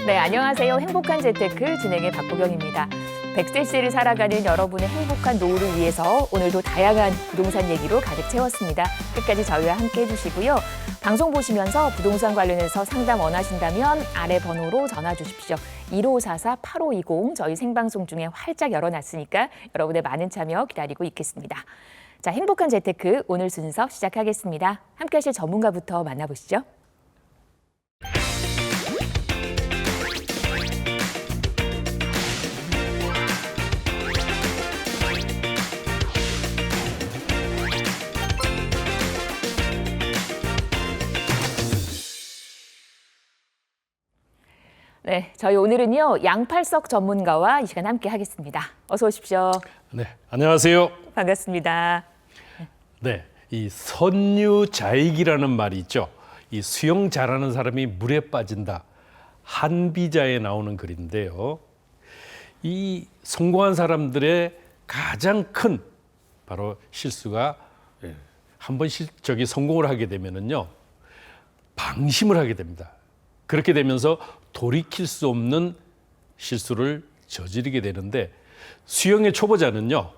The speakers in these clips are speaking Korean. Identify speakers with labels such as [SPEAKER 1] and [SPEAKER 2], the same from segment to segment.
[SPEAKER 1] 네, 안녕하세요. 행복한 재테크 진행의 박보경입니다. 100세 시대를 살아가는 여러분의 행복한 노후를 위해서 오늘도 다양한 부동산 얘기로 가득 채웠습니다. 끝까지 저희와 함께 해주시고요. 방송 보시면서 부동산 관련해서 상담 원하신다면 아래 번호로 전화 주십시오. 1544-8520 저희 생방송 중에 활짝 열어놨으니까 여러분의 많은 참여 기다리고 있겠습니다. 자, 행복한 재테크 오늘 순서 시작하겠습니다. 함께 하실 전문가부터 만나보시죠. 네, 저희 오늘은요 양팔석 전문가와 이 시간 함께 하겠습니다. 어서 오십시오.
[SPEAKER 2] 네, 안녕하세요.
[SPEAKER 1] 반갑습니다.
[SPEAKER 2] 네, 이 선유자익이라는 말이 있죠. 이 수영 잘하는 사람이 물에 빠진다. 한비자에 나오는 글인데요. 이 성공한 사람들의 가장 큰 바로 실수가 한번 성공을 하게 되면은요 방심을 하게 됩니다. 그렇게 되면서 돌이킬 수 없는 실수를 저지르게 되는데 수영의 초보자는요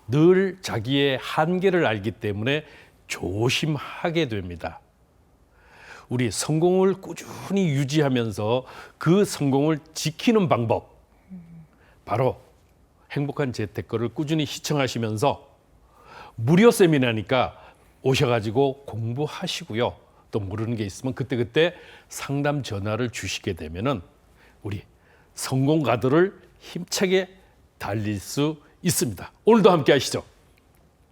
[SPEAKER 2] 늘 자기의 한계를 알기 때문에 조심하게 됩니다. 우리 성공을 꾸준히 유지하면서 그 성공을 지키는 방법 바로 행복한 재테크를 꾸준히 시청하시면서 무료 세미나니까 오셔가지고 공부하시고요. 또 모르는 게 있으면 그때그때 상담 전화를 주시게 되면은 우리 성공가들을 힘차게 달릴 수 있습니다. 오늘도 함께 하시죠.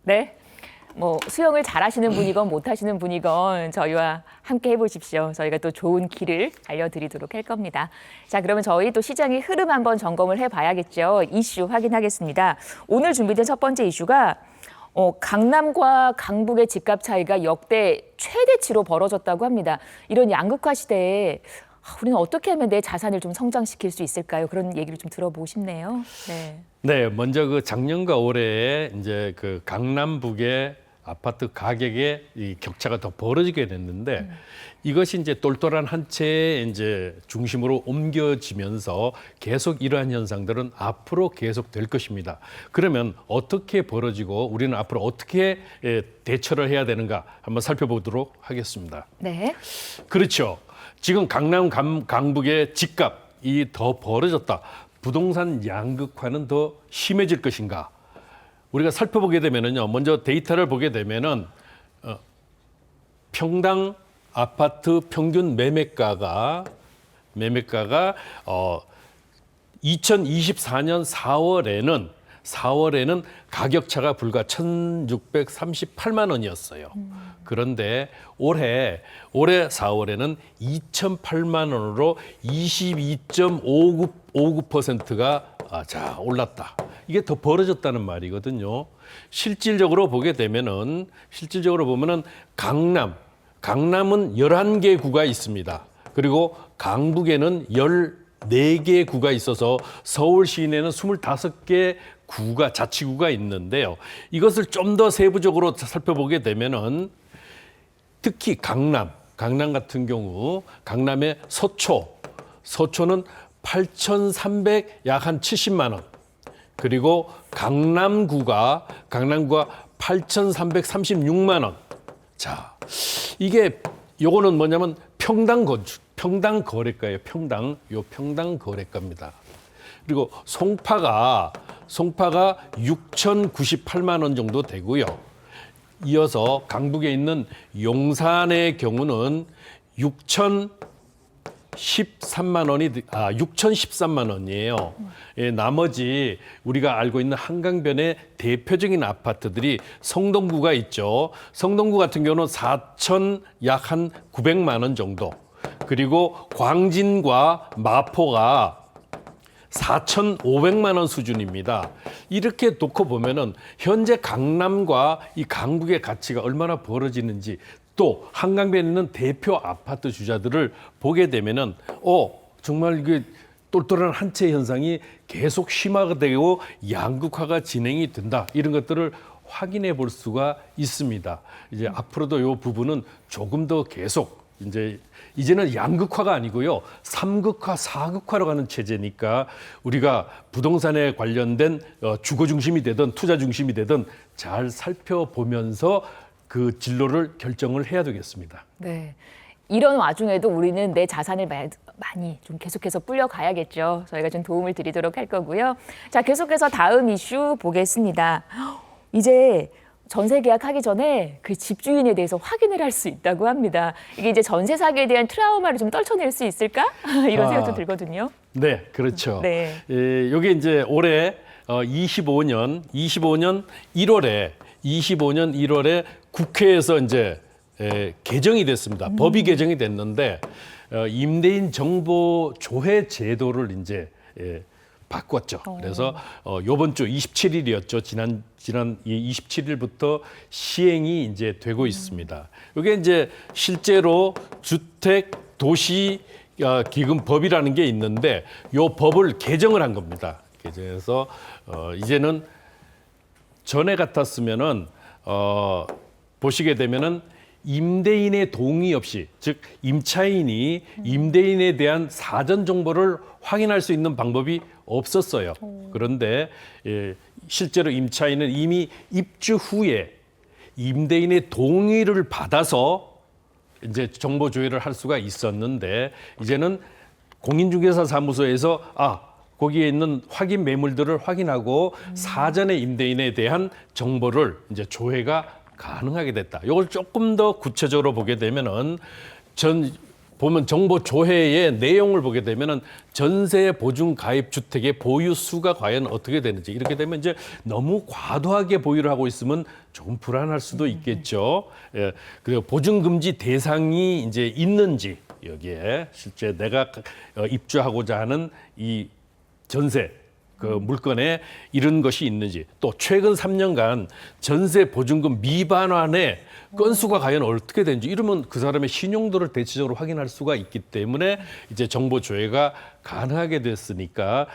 [SPEAKER 1] 네, 뭐 수영을 잘하시는 분이건 못하시는 분이건 저희와 함께 해보십시오. 저희가 또 좋은 길을 알려드리도록 할 겁니다. 자, 그러면 저희 또 시장의 흐름 한번 점검을 해봐야겠죠. 이슈 확인하겠습니다. 오늘 준비된 첫 번째 이슈가 강남과 강북의 집값 차이가 역대 최대치로 벌어졌다고 합니다. 이런 양극화 시대에 우리는 어떻게 하면 내 자산을 좀 성장시킬 수 있을까요? 그런 얘기를 좀 들어보고 싶네요. 네.
[SPEAKER 2] 네, 먼저 그 작년과 올해에 이제 그 강남북의 아파트 가격의 이 격차가 더 벌어지게 됐는데 이것이 이제 똘똘한 한 채의 이제 중심으로 옮겨지면서 계속 이러한 현상들은 앞으로 계속 될 것입니다. 그러면 어떻게 벌어지고 우리는 앞으로 어떻게 대처를 해야 되는가 한번 살펴보도록 하겠습니다.
[SPEAKER 1] 네.
[SPEAKER 2] 그렇죠. 지금 강남 강북의 집값이 더 벌어졌다. 부동산 양극화는 더 심해질 것인가? 우리가 살펴보게 되면은요. 먼저 데이터를 보게 되면은 평당 아파트 평균 매매가가 2024년 4월에는 가격 차가 불과 1,638만 원이었어요. 그런데 올해 4월에는 2,008만 원으로 22.59%가 올랐다. 이게 더 벌어졌다는 말이거든요. 실질적으로 보면은 강남은 11개 구가 있습니다. 그리고 강북에는 14개 구가 있어서 서울 시내는 25개 구가 자치구가 있는데요. 이것을 좀 더 세부적으로 살펴보게 되면은 특히 강남 같은 경우 강남의 서초는 8,300 약 한 70만 원. 그리고 강남구가 8,336만 원. 자, 요거는 뭐냐면 평당 거래가예요. 평당 거래가입니다. 그리고 송파가 6,098만 원 정도 되고요. 이어서 강북에 있는 용산의 경우는 6,013만 원이에요. 나머지 우리가 알고 있는 한강변의 대표적인 아파트들이 성동구가 있죠. 성동구 같은 경우는 4천 약 한 900만 원 정도. 그리고 광진과 마포가 4,500만 원 수준입니다. 이렇게 놓고 보면은 현재 강남과 이 강북의 가치가 얼마나 벌어지는지 또 한강변에 있는 대표 아파트 주자들을 보게 되면은 정말 이게 똘똘한 한 채 현상이 계속 심화되고 양극화가 진행이 된다. 이런 것들을 확인해 볼 수가 있습니다. 이제 앞으로도 이 부분은 조금 더 계속 이제는 양극화가 아니고요. 삼극화, 사극화로 가는 체제니까 우리가 부동산에 관련된 주거 중심이 되든 투자 중심이 되든 잘 살펴보면서 그 진로를 결정을 해야 되겠습니다.
[SPEAKER 1] 네. 이런 와중에도 우리는 내 자산을 많이 좀 계속해서 불려가야겠죠. 저희가 좀 도움을 드리도록 할 거고요. 자, 계속해서 다음 이슈 보겠습니다. 이제 전세 계약하기 전에 그 집주인에 대해서 확인을 할 수 있다고 합니다. 이게 이제 전세 사기에 대한 트라우마를 좀 떨쳐낼 수 있을까? 이런 생각도 들거든요.
[SPEAKER 2] 네, 그렇죠.
[SPEAKER 1] 네.
[SPEAKER 2] 이게 이제 올해 25년 1월에 국회에서 이제 개정이 됐습니다. 법이 개정이 됐는데 임대인 정보 조회 제도를 이제 바꿨죠. 그래서 이번 주 27일이었죠. 지난 27일부터 시행이 이제 되고 있습니다. 이게 이제 실제로 주택 도시 기금법이라는 게 있는데 이 법을 개정을 한 겁니다. 개정해서 이제는 전에 같았으면은 보시게 되면은 임대인의 동의 없이, 즉 임차인이 임대인에 대한 사전 정보를 확인할 수 있는 방법이 없었어요. 그런데 실제로 임차인은 이미 입주 후에 임대인의 동의를 받아서 이제 정보 조회를 할 수가 있었는데 이제는 공인중개사 사무소에서 거기에 있는 확인 매물들을 확인하고 사전에 임대인에 대한 정보를 이제 조회가 가능하게 됐다. 이걸 조금 더 구체적으로 보게 되면은 보면 정보 조회의 내용을 보게 되면은 전세 보증 가입 주택의 보유 수가 과연 어떻게 되는지 이렇게 되면 이제 너무 과도하게 보유를 하고 있으면 조금 불안할 수도 있겠죠. 예. 그리고 보증 금지 대상이 이제 있는지 여기에 실제 내가 입주하고자 하는 이 전세 그 물건에 이런 것이 있는지 또 최근 3년간 전세 보증금 미반환의 건수가 과연 어떻게 되는지 이러면 그 사람의 신용도를 대체적으로 확인할 수가 있기 때문에 이제 정보 조회가 가능하게 됐으니까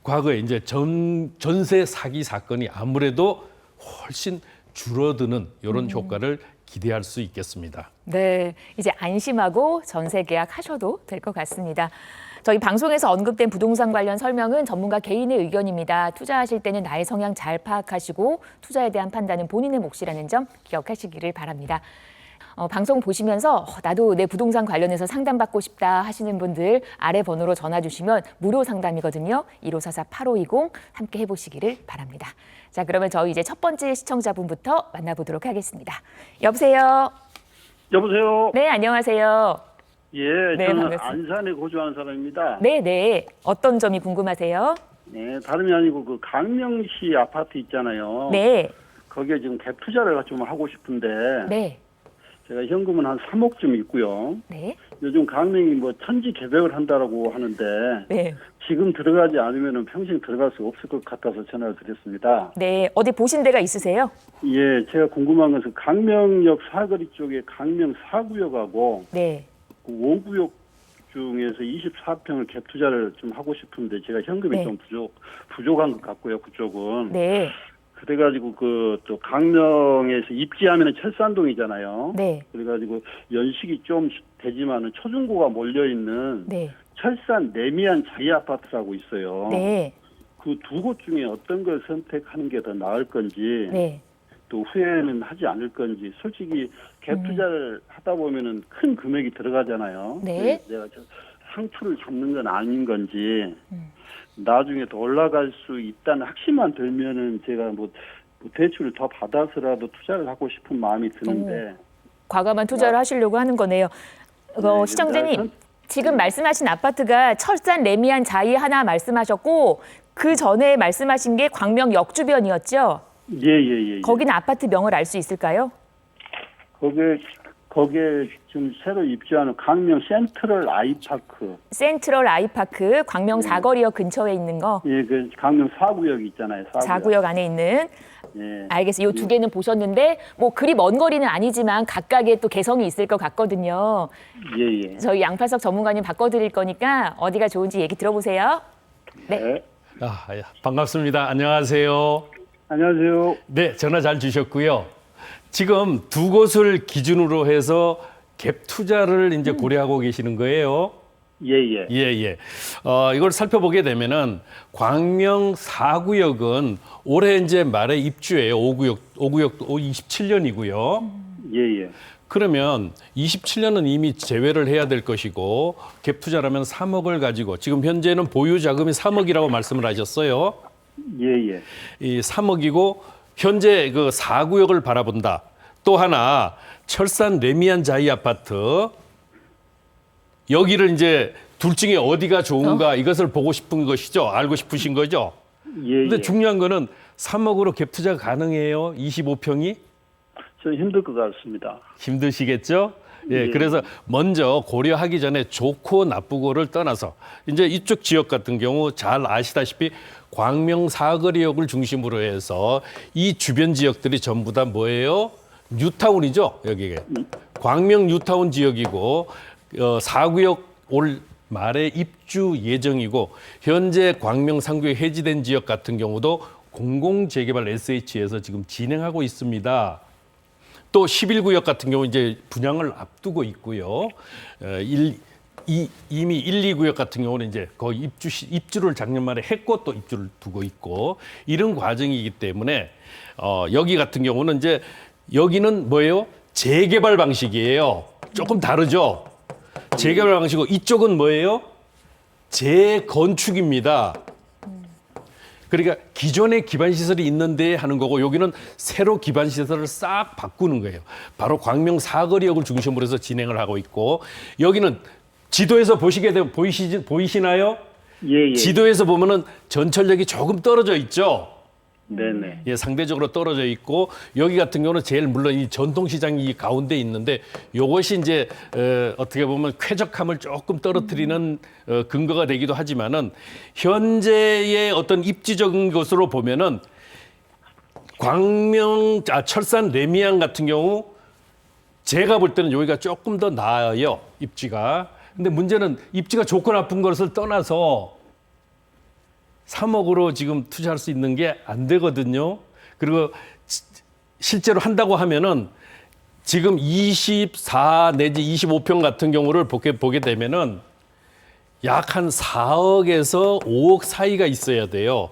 [SPEAKER 2] 과거에 이제 전세 사기 사건이 아무래도 훨씬 줄어드는 이런 효과를 기대할 수 있겠습니다.
[SPEAKER 1] 네, 이제 안심하고 전세 계약하셔도 될 것 같습니다. 저희 방송에서 언급된 부동산 관련 설명은 전문가 개인의 의견입니다. 투자하실 때는 나의 성향 잘 파악하시고 투자에 대한 판단은 본인의 몫이라는 점 기억하시기를 바랍니다. 방송 보시면서 나도 내 부동산 관련해서 상담받고 싶다 하시는 분들 아래 번호로 전화 주시면 무료 상담이거든요. 1544-8520 함께 해보시기를 바랍니다. 자, 그러면 저희 이제 첫 번째 시청자분부터 만나보도록 하겠습니다. 여보세요?
[SPEAKER 3] 여보세요?
[SPEAKER 1] 네, 안녕하세요.
[SPEAKER 3] 예,
[SPEAKER 1] 네,
[SPEAKER 3] 저는
[SPEAKER 1] 반갑습니다.
[SPEAKER 3] 안산에 거주하는 사람입니다.
[SPEAKER 1] 네, 네. 어떤 점이 궁금하세요?
[SPEAKER 3] 네, 다름이 아니고 그 강명시 아파트 있잖아요.
[SPEAKER 1] 네,
[SPEAKER 3] 거기에 지금 갭 투자를 좀 하고 싶은데
[SPEAKER 1] 네,
[SPEAKER 3] 제가 현금은 한 3억쯤 있고요.
[SPEAKER 1] 네,
[SPEAKER 3] 요즘 강명이 뭐 천지 개벽을 한다라고 하는데
[SPEAKER 1] 네.
[SPEAKER 3] 지금 들어가지 않으면 평생 들어갈 수 없을 것 같아서 전화를 드렸습니다.
[SPEAKER 1] 네, 어디 보신 데가 있으세요?
[SPEAKER 3] 예, 제가 궁금한 것은 강명역 사거리 쪽에 강명 4구역하고
[SPEAKER 1] 네,
[SPEAKER 3] 5구역 중에서 24평을 갭 투자를 좀 하고 싶은데 제가 현금이
[SPEAKER 1] 네.
[SPEAKER 3] 좀 부족한 것 같고요. 그쪽은.
[SPEAKER 1] 네,
[SPEAKER 3] 그래가지고 그 또 강명에서 입지하면은 철산동이잖아요.
[SPEAKER 1] 네,
[SPEAKER 3] 그래가지고 연식이 좀 되지만은 초중고가 몰려 있는
[SPEAKER 1] 네,
[SPEAKER 3] 철산 내미안 자이 아파트라고 있어요.
[SPEAKER 1] 네,
[SPEAKER 3] 그 두 곳 중에 어떤 걸 선택하는 게 더 나을 건지
[SPEAKER 1] 네,
[SPEAKER 3] 또 후회는 하지 않을 건지 솔직히 갭 투자를 하다 보면은 큰 금액이 들어가잖아요.
[SPEAKER 1] 네.
[SPEAKER 3] 내가 상투를 잡는 건 아닌 건지 나중에 더 올라갈 수 있다는 확신만 들면은 제가 뭐 대출을 더 받아서라도 투자를 하고 싶은 마음이 드는데
[SPEAKER 1] 과감한 투자를 하시려고 하는 거네요.
[SPEAKER 3] 네,
[SPEAKER 1] 시청자님, 지금 말씀하신 아파트가 철산 레미안 자이 하나 말씀하셨고 그 전에 말씀하신 게 광명역 주변이었죠?
[SPEAKER 3] 예.
[SPEAKER 1] 거기는 아파트 명을 알 수 있을까요?
[SPEAKER 3] 거기에 지금 새로 입주하는 강명 센트럴 아이파크.
[SPEAKER 1] 센트럴 아이파크 광명 사거리역 근처에 있는 거.
[SPEAKER 3] 예, 그 강명 4구역 있잖아요.
[SPEAKER 1] 4구역 안에 있는.
[SPEAKER 3] 예.
[SPEAKER 1] 알겠어요. 이 두 개는 보셨는데 뭐 그리 먼 거리는 아니지만 각각의 또 개성이 있을 것 같거든요.
[SPEAKER 3] 예.
[SPEAKER 1] 저희 양팔석 전문가님 바꿔드릴 거니까 어디가 좋은지 얘기 들어보세요.
[SPEAKER 3] 네.
[SPEAKER 2] 반갑습니다. 안녕하세요.
[SPEAKER 3] 안녕하세요.
[SPEAKER 2] 네, 전화 잘 주셨고요. 지금 두 곳을 기준으로 해서 갭 투자를 이제 고려하고 계시는 거예요.
[SPEAKER 3] 예, 예.
[SPEAKER 2] 예, 예. 이걸 살펴보게 되면은 광명 4구역은 올해 이제 말에 입주예요. 5구역 27년이고요.
[SPEAKER 3] 예, 예.
[SPEAKER 2] 그러면 27년은 이미 제외를 해야 될 것이고 갭 투자라면 3억을 가지고 지금 현재는 보유 자금이 3억이라고 말씀을 하셨어요.
[SPEAKER 3] 예, 예.
[SPEAKER 2] 이 3억이고 현재 그 4구역을 바라본다. 또 하나 철산 레미안 자이 아파트 여기를 이제 둘 중에 어디가 좋은가 이것을 보고 싶은 것이죠. 알고 싶으신 거죠.
[SPEAKER 3] 예,
[SPEAKER 2] 근데
[SPEAKER 3] 예.
[SPEAKER 2] 중요한 거는 3억으로 갭 투자가 가능해요. 25평이
[SPEAKER 3] 저는 힘들 것 같습니다.
[SPEAKER 2] 힘드시겠죠? 예,
[SPEAKER 3] 예.
[SPEAKER 2] 그래서 먼저 고려하기 전에 좋고 나쁘고를 떠나서 이제 이쪽 지역 같은 경우 잘 아시다시피 광명 사거리역을 중심으로 해서 이 주변 지역들이 전부 다 뭐예요? 뉴타운이죠, 여기가. 광명 뉴타운 지역이고 4구역 올 말에 입주 예정이고 현재 광명 3구역 해지된 지역 같은 경우도 공공재개발 SH에서 지금 진행하고 있습니다. 또 11구역 같은 경우 이제 분양을 앞두고 있고요. 이미 1, 2구역 같은 경우는 이제 거의 입주를 작년 말에 했고 또 입주를 두고 있고 이런 과정이기 때문에 여기 같은 경우는 이제 여기는 뭐예요? 재개발 방식이에요. 조금 다르죠. 재개발 방식이고 이쪽은 뭐예요? 재건축입니다. 그러니까 기존에 기반 시설이 있는데 하는 거고 여기는 새로 기반 시설을 싹 바꾸는 거예요. 바로 광명 사거리역을 중심으로 해서 진행을 하고 있고 여기는 지도에서 보시게 되면 보이시나요?
[SPEAKER 3] 예, 예.
[SPEAKER 2] 지도에서 보면은 전철역이 조금 떨어져 있죠.
[SPEAKER 3] 네네.
[SPEAKER 2] 예, 상대적으로 떨어져 있고 여기 같은 경우는 제일 물론 이 전통시장이 이 가운데 있는데 이것이 이제 어떻게 보면 쾌적함을 조금 떨어뜨리는 근거가 되기도 하지만은 현재의 어떤 입지적인 것으로 보면은 철산 레미안 같은 경우 제가 볼 때는 여기가 조금 더 나아요, 입지가. 근데 문제는 입지가 좋고 나쁜 것을 떠나서 3억으로 지금 투자할 수 있는 게 안 되거든요. 그리고 실제로 한다고 하면은 지금 24 내지 25평 같은 경우를 보게 되면은 약 한 4억에서 5억 사이가 있어야 돼요.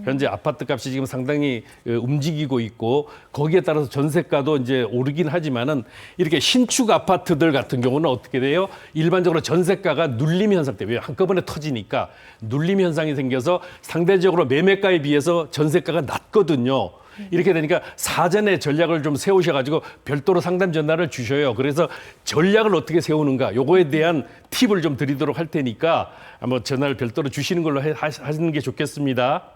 [SPEAKER 2] 현재 아파트 값이 지금 상당히 움직이고 있고 거기에 따라서 전세가도 이제 오르긴 하지만은 이렇게 신축 아파트들 같은 경우는 어떻게 돼요? 일반적으로 전세가가 눌림 현상 때문에 한꺼번에 터지니까 눌림 현상이 생겨서 상대적으로 매매가에 비해서 전세가가 낮거든요. 이렇게 되니까 사전에 전략을 좀 세우셔가지고 별도로 상담 전화를 주셔요. 그래서 전략을 어떻게 세우는가 요거에 대한 팁을 좀 드리도록 할 테니까 한번 전화를 별도로 주시는 걸로 하시는 게 좋겠습니다.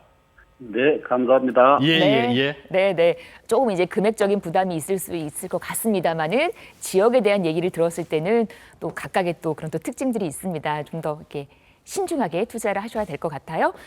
[SPEAKER 3] 네, 감사합니다.
[SPEAKER 2] 예,
[SPEAKER 1] 네.
[SPEAKER 2] 예, 예.
[SPEAKER 1] 네, 네. 조금 이제 금액적인 부담이 있을 수 있을 것 같습니다만은 지역에 대한 얘기를 들었을 때는 또 각각의 또 그런 또 특징들이 있습니다. 좀 더 이렇게 신중하게 투자를 하셔야 될 것 같아요.